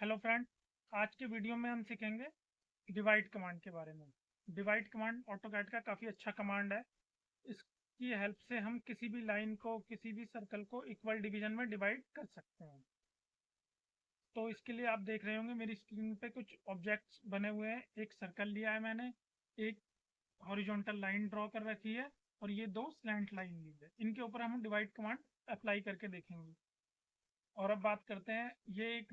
Hello friend, आज के video में हम सीखेंगे डिवाइड कमांड के बारे में। डिवाइड कमांड ऑटोकैड का काफ़ी अच्छा कमांड है। इसकी हेल्प से हम किसी भी लाइन को, किसी भी सर्कल को इक्वल डिवीजन में डिवाइड कर सकते हैं। तो इसके लिए आप देख रहे होंगे मेरी स्क्रीन पे कुछ ऑब्जेक्ट्स बने हुए हैं। एक सर्कल लिया है मैंने, एक हॉरिजॉन्टल लाइन ड्रॉ कर रखी है और ये दो स्लैंट लाइन ली है। इनके ऊपर हम डिवाइड कमांड अप्लाई करके देखेंगे। और अब बात करते हैं, ये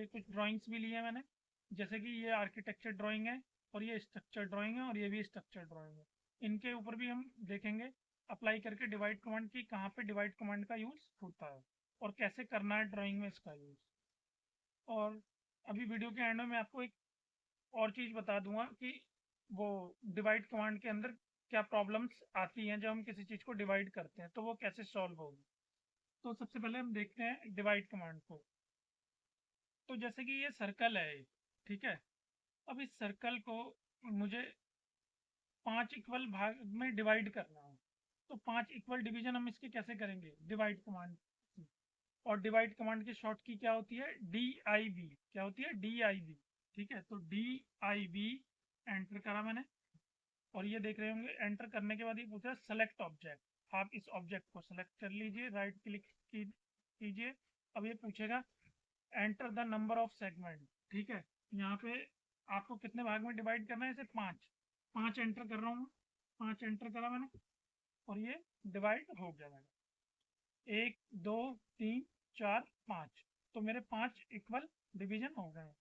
कुछ ड्राइंग्स भी लिए हैं मैंने। जैसे कि ये आर्किटेक्चर ड्राइंग है और ये स्ट्रक्चर ड्राइंग है और ये भी स्ट्रक्चर ड्राइंग है। इनके ऊपर भी हम देखेंगे अप्लाई करके डिवाइड कमांड की, कहाँ पे डिवाइड कमांड का यूज़ होता है और कैसे करना है ड्राइंग में इसका यूज़। और अभी वीडियो के एंड में मैं आपको एक और चीज़ बता दूंगा कि वो डिवाइड कमांड के अंदर क्या प्रॉब्लम्स आती हैं जब हम किसी चीज़ को डिवाइड करते हैं, तो वो कैसे सॉल्व होगी। तो सबसे पहले हम देखते हैं डिवाइड कमांड को। तो जैसे कि ये सर्कल है, ठीक है। अब इस सर्कल को मुझे 5 इक्वल भाग में डिवाइड करना है। तो 5 इक्वल डिवीजन हम इसके कैसे करेंगे, डिवाइड कमांड से। और डिवाइड कमांड की शॉर्ट की क्या होती है, डी आई बी। क्या होती है, डी आई बी। ठीक है, तो डी आई बी एंटर करा मैंने। और ये देख रहे होंगे, एंटर करने के बाद ये पूछा सेलेक्ट ऑब्जेक्ट। आप इस ऑब्जेक्ट को सेलेक्ट कर लीजिए, राइट क्लिक कीजिए। अब ये पूछेगा enter the number of segment. ठीक है, यहाँ पे आपको कितने भाग में डिवाइड करना है, इसे 5। 5 एंटर कर रहा हूँ मैं। 5 एंटर करा मैंने और ये डिवाइड हो गया मेरा। 1 2 3 4 5। तो मेरे 5 इक्वल डिवीजन हो गए।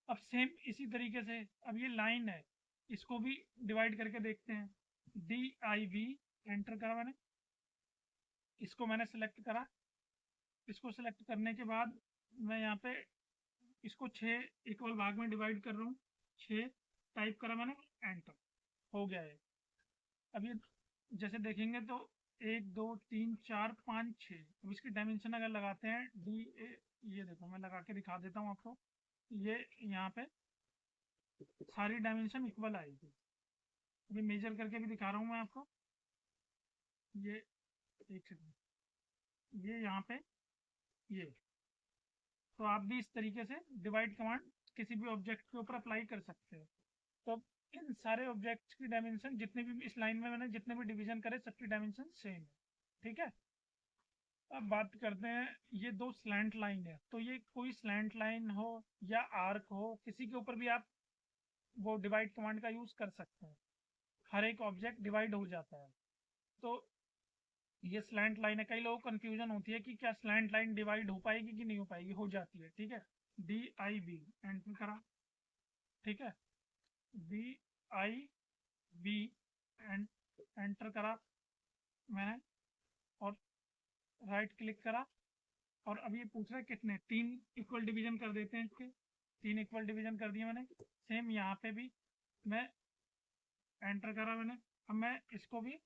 अब सेम इसी तरीके से, अब ये लाइन है, इसको भी डिवाइड करके देखते हैं। डी आई वी एंटर करा मैंने, इसको मैंने सेलेक्ट करा। इसको सेलेक्ट करने के बाद मैं यहाँ पे इसको 6 इक्वल भाग में डिवाइड कर रहा हूँ। 6 टाइप करा मैंने, एंटर। हो गया है। अब ये जैसे देखेंगे तो 1 2 3 4 5 6। अब इसकी डायमेंशन अगर लगाते हैं डी ए, ये देखो मैं लगा के दिखा देता हूँ आपको। ये यहाँ पे सारी डायमेंशन इक्वल आएगी। अभी मेजर करके भी दिखा रहा हूँ मैं आपको। ये एक सेकंड, ये यहाँ पे, ये। तो आप भी इस तरीके से डिवाइड कमांड किसी भी ऑब्जेक्ट के ऊपर अप्लाई कर सकते हैं। तो इन सारे ऑब्जेक्ट्स की डायमेंशन, जितने भी इस लाइन में मैंने जितने भी डिवीजन करे, सबकी डायमेंशन सेम है। ठीक है। अब बात करते हैं, ये दो स्लैंट लाइन है, तो ये कोई स्लैंट लाइन हो या आर्क हो, किसी के ऊपर भी आप वो डिवाइड कमांड का यूज कर सकते हैं। हर एक ऑब्जेक्ट डिवाइड हो जाता है। तो ये स्लैंट लाइन है, कई लोगों को कंफ्यूजन होती है कि क्या स्लैंट लाइन डिवाइड हो पाएगी कि नहीं हो पाएगी। हो जाती है, ठीक है। डी आई बी एंटर करा, ठीक है। डी आई बी एंटर करा मैंने और राइट क्लिक करा। और अब ये पूछ रहा है कितने, 3 इक्वल डिवीजन कर देते हैं इसके। 3 इक्वल डिवीजन कर दिया मैंने। सेम यहाँ पे भी मैं एंटर करा मैंने। अब मैं इसको भी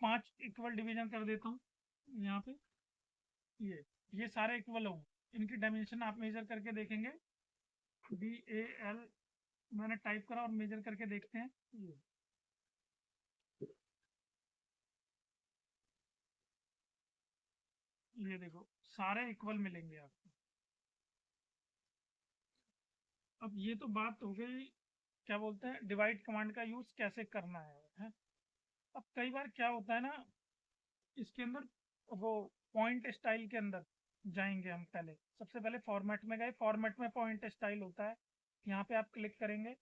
5 इक्वल डिवीजन कर देता हूँ यहाँ पे। ये सारे इक्वल हो, इनकी डायमेंशन आप मेजर करके देखेंगे। डी ए एल मैंने टाइप करा और मेजर करके देखते हैं। ये देखो, सारे इक्वल मिलेंगे आपको। अब ये तो बात हो गई, क्या बोलते हैं, डिवाइड कमांड का यूज कैसे करना है। अब कई बार क्या होता है ना, इसके अंदर वो पॉइंट स्टाइल के अंदर जाएंगे हम। पहले सबसे पहले फॉर्मेट में गए, फॉर्मेट में पॉइंट स्टाइल होता है। यहाँ पे आप क्लिक करेंगे,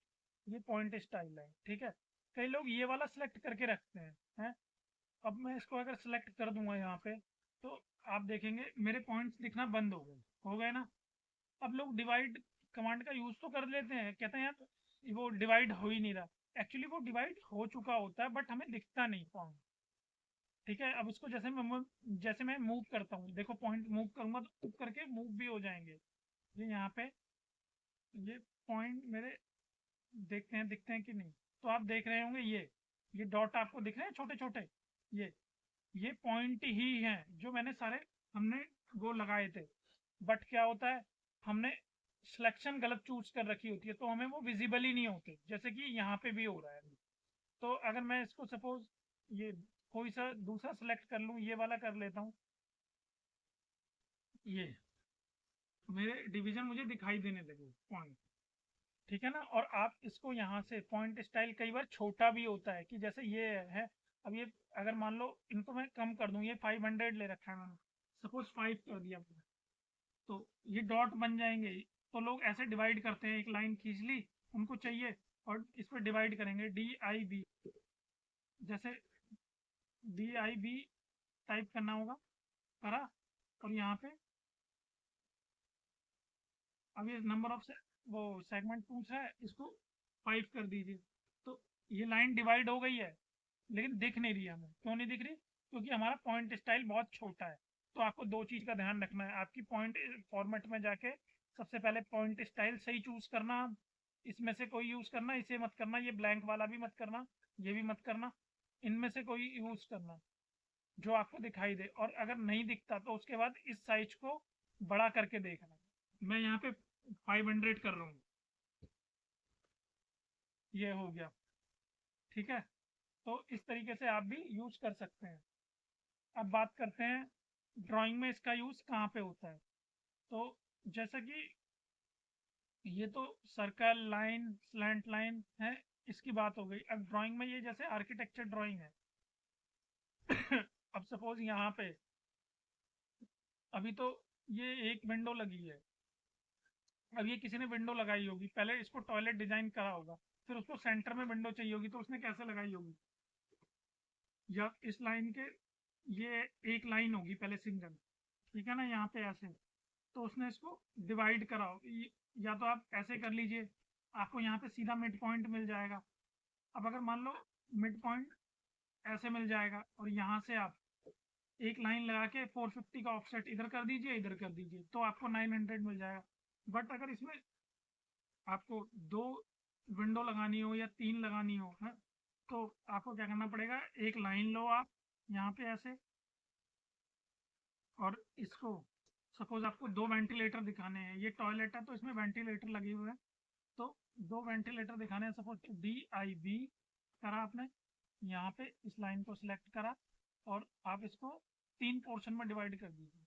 ये पॉइंट स्टाइल है, ठीक है। कई लोग ये वाला सिलेक्ट करके रखते हैं। अब मैं इसको अगर सिलेक्ट कर दूंगा यहाँ पे, तो आप देखेंगे मेरे पॉइंट्स दिखना बंद हो गए ना। अब लोग डिवाइड कमांड का यूज तो कर लेते हैं, कहते हैं यार वो डिवाइड हो ही नहीं रहा। एक्चुअली वो डिवाइड हो चुका होता है, बट हमें दिखता नहीं पॉइंट। ठीक है। अब इसको जैसे मैं मूव करता हूँ, देखो पॉइंट मूव करूंगा तो मूव करके मूव भी हो जाएंगे। ये यहाँ पे ये पॉइंट मेरे दिखते हैं कि नहीं। तो आप देख रहे होंगे, ये डॉट आपको दिख रहे हैं छोटे छोटे। ये ये पॉइंट ही हैं जो मैंने सारे, हमने वो लगाए थे। बट क्या होता है, हमने सिलेक्शन गलत चूज कर रखी होती है, तो हमें वो विजिबल ही नहीं होते, जैसे कि यहाँ पे भी हो रहा है अभी। तो अगर मैं इसको सपोज ये कोई सा दूसरा सेलेक्ट कर लूँ, ये वाला कर लेता हूँ। ये मेरे डिवीजन मुझे दिखाई देने लगे पॉइंट। ठीक है ना। और आप इसको यहाँ से पॉइंट स्टाइल कई बार छोटा भी होता है कि जैसे ये है। अब ये अगर मान लो इनको मैं कम कर दूं, ये 500 ले रखा है मैंने, सपोज 5 कर दिया मैंने, तो ये डॉट बन जाएंगे। तो लोग ऐसे डिवाइड करते हैं, एक लाइन खींच ली उनको चाहिए और इस पर डिवाइड करेंगे DIB। जैसे DIB टाइप करना होगा, करा। और यहाँ पे अब ये नंबर ऑफ वो सेगमेंट पूछ रहा है, इसको 5 कर दीजिए। तो ये लाइन डिवाइड हो गई है, लेकिन दिख नहीं रही हमें। क्यों नहीं दिख रही? क्योंकि हमारा पॉइंट स्टाइल बहुत छोटा है। तो आपको दो चीज़ का ध्यान रखना है, आपकी पॉइंट फॉर्मेट में जाके सबसे पहले पॉइंट स्टाइल सही चूज करना। इसमें से कोई यूज करना, इसे मत करना, ये ब्लैंक वाला भी मत करना, ये भी मत करना। इनमें से कोई यूज करना जो आपको दिखाई दे। और अगर नहीं दिखता तो उसके बाद इस साइज को बड़ा करके देखना। मैं यहाँ पे 500 कर रहा हूँ, ये हो गया। ठीक है। तो इस तरीके से आप भी यूज कर सकते हैं। अब बात करते हैं ड्राइंग में इसका यूज कहाँ पे होता है। तो जैसा कि ये तो सर्कल, लाइन, स्लैंट लाइन है, इसकी बात हो गई। अब ड्राइंग में ये जैसे आर्किटेक्चर ड्राइंग है। अब सपोज यहाँ पे अभी तो ये एक विंडो लगी है। अब ये किसी ने विंडो लगाई होगी, पहले इसको टॉयलेट डिजाइन करा होगा, फिर उसको सेंटर में विंडो चाहिए होगी, तो उसने कैसे लगाई होगी? या इस लाइन के, ये एक लाइन होगी पहले सिंगल, ठीक है ना, यहाँ पे ऐसे। तो उसने इसको डिवाइड करा या तो आप ऐसे कर लीजिए, आपको यहाँ पे सीधा मिड पॉइंट मिल जाएगा। अब अगर मान लो मिड पॉइंट ऐसे मिल जाएगा और यहाँ से आप एक लाइन लगा के 450 का ऑफसेट इधर कर दीजिए, इधर कर दीजिए, तो आपको 900 मिल जाएगा। बट अगर इसमें आपको दो विंडो लगानी हो या तीन लगानी हो है, तो आपको क्या करना पड़ेगा, एक लाइन लो आप यहाँ पे ऐसे, और इसको सपोज आपको दो वेंटिलेटर दिखाने हैं, ये टॉयलेट है तो इसमें वेंटिलेटर लगे हुए हैं। तो दो वेंटिलेटर दिखाने हैं, सपोज DIB करा आपने, यहाँ पे इस लाइन को सिलेक्ट करा और आप इसको तीन पोर्शन में डिवाइड कर दीजिए,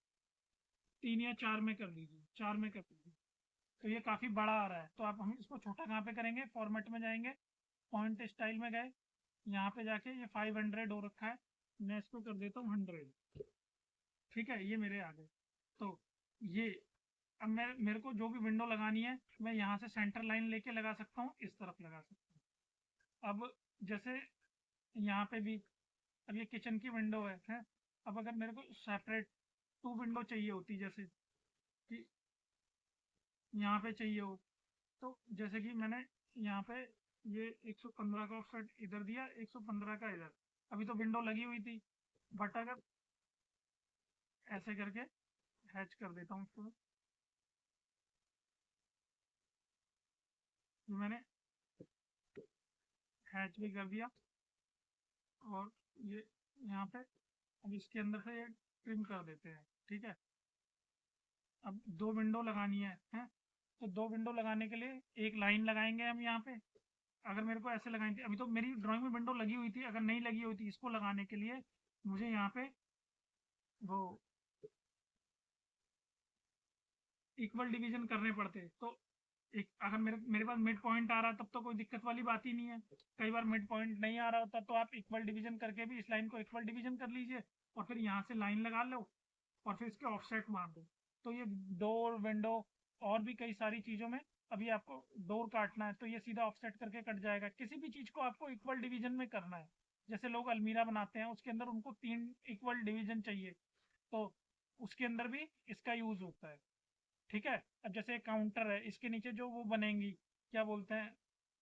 तीन या चार में कर दीजिए, चार में कर दीजिए। तो ये काफ़ी बड़ा आ रहा है, तो आप हम इसको छोटा कहाँ पे करेंगे, फॉर्मेट में जाएंगे, पॉइंट स्टाइल में गए, यहाँ पे जाके ये 500 हो रखा है, मैं इसको कर देता हूँ 100। ठीक है, ये मेरे आ गए। तो ये अब मैं, मेरे को जो भी विंडो लगानी है, मैं यहाँ से सेंटर लाइन लेके लगा सकता हूँ, इस तरफ लगा सकता हूँ। अब जैसे यहाँ पे भी, अब ये किचन की विंडो है। अब अगर मेरे को सेपरेट टू विंडो चाहिए होती, जैसे कि यहाँ पे चाहिए हो, तो जैसे कि मैंने यहाँ पे ये 115 का ऑफसेट इधर दिया, 115 का इधर। अभी तो विंडो लगी हुई थी, बट अगर ऐसे करके हैच कर देता हूँ इसको, जो मैंने हैच भी कर दिया। और ये यहाँ पे अब इसके अंदर से ये ट्रिम कर देते हैं। ठीक है। अब दो विंडो लगानी है, तो दो विंडो लगाने के लिए एक लाइन लगाएंगे हम यहाँ पे। अगर मेरे को ऐसे लगानी थी, अभी तो मेरी ड्राइंग में विंडो लगी हुई थी, अगर नहीं लगी हुई थी इसको लगाने के लिए मुझे यहाँ पे वो इक्वल डिवीजन करने पड़ते। तो एक अगर मेरे मेरे पास मिड पॉइंट आ रहा है तब तो कोई दिक्कत वाली बात ही नहीं है। कई बार मिड पॉइंट नहीं आ रहा होता, तो आप इक्वल डिवीजन करके भी इस लाइन को इक्वल डिवीजन कर लीजिए और फिर यहाँ से लाइन लगा लो और फिर इसके ऑफसेट मार दो। तो ये डोर, विंडो और भी कई सारी चीज़ों में, अभी आपको डोर काटना है तो ये सीधा ऑफसेट करके कट जाएगा। किसी भी चीज़ को आपको इक्वल डिवीजन में करना है। जैसे लोग अलमीरा बनाते हैं, उसके अंदर उनको तीन इक्वल डिवीजन चाहिए, तो उसके अंदर भी इसका यूज होता है। ठीक है। अब जैसे काउंटर है, इसके नीचे जो वो बनेंगी, क्या बोलते हैं,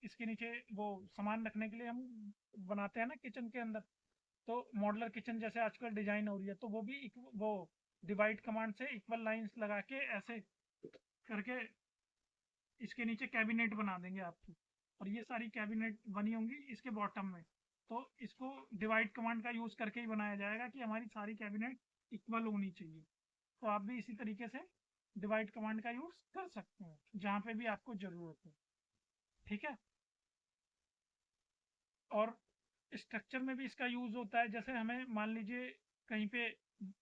इसके नीचे वो सामान रखने के लिए हम बनाते हैं ना किचन के अंदर, तो मॉडलर किचन जैसे आजकल डिजाइन हो रही है, तो वो भी वो डिवाइड कमांड से इक्वल लाइंस लगा के ऐसे करके इसके नीचे कैबिनेट बना देंगे आपकी। और ये सारी कैबिनेट बनी होंगी इसके बॉटम में। तो इसको डिवाइड कमांड का यूज करके ही बनाया जाएगा कि हमारी सारी कैबिनेट इक्वल होनी चाहिए। तो आप भी इसी तरीके से डिवाइड कमांड का यूज कर सकते हैं जहाँ पे भी आपको जरूरत है। ठीक है। और स्ट्रक्चर में भी इसका यूज होता है। जैसे हमें मान लीजिए कहीं पे,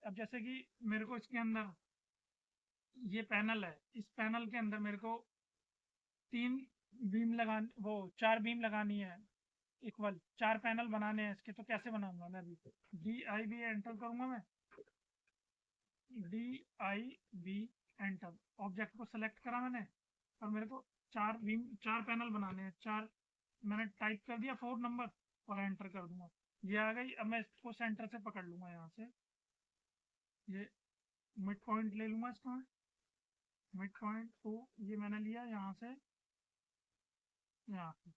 अब जैसे कि मेरे को इसके अंदर ये पैनल है, इस पैनल के अंदर मेरे को 3 बीम चार बीम लगानी है इक्वल, 4 पैनल बनाने हैं इसके। तो कैसे बनाऊंगा मैं? अभी DIB एंटर करूंगा मैं, DIB एंटर, ऑब्जेक्ट को सेलेक्ट करा मैंने और मेरे को 4 पैनल बनाने हैं। 4 मैंने टाइप कर दिया 4 नंबर और एंटर कर दूंगा, ये आ गई। अब मैं इसको सेंटर से पकड़ लूंगा यहाँ से, ये मिड पॉइंट ले लूंगा इसका, मिड पॉइंट को ये मैंने लिया यहाँ से, यहाँ से।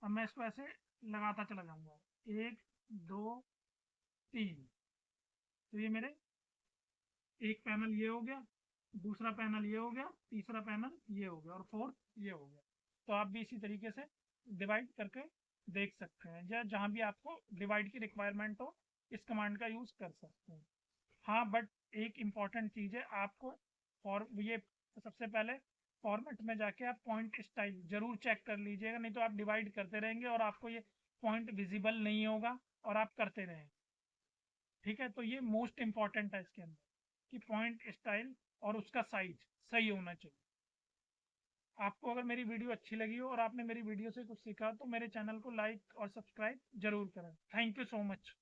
अब मैं इसको ऐसे लगाता चला जाऊंगा, 1 2 3। तो ये मेरे एक पैनल ये हो गया, दूसरा पैनल ये हो गया, तीसरा पैनल ये हो गया और फोर्थ ये हो गया। तो आप भी इसी तरीके से डिवाइड करके देख सकते हैं, या जहाँ भी आपको डिवाइड की रिक्वायरमेंट हो इस कमांड का यूज़ कर सकते हैं। हाँ, बट एक इम्पॉर्टेंट चीज़ है आपको, और ये सबसे पहले फॉर्मेट में जाके आप पॉइंट स्टाइल जरूर चेक कर लीजिएगा, नहीं तो आप डिवाइड करते रहेंगे और आपको ये पॉइंट विजिबल नहीं होगा और आप करते रहेंगे। ठीक है, तो ये मोस्ट इम्पॉर्टेंट है इसके अंदर कि पॉइंट स्टाइल और उसका साइज सही होना चाहिए। आपको अगर मेरी वीडियो अच्छी लगी हो और आपने मेरी वीडियो से कुछ सीखा तो मेरे चैनल को लाइक और सब्सक्राइब जरूर करें। Thank you so much.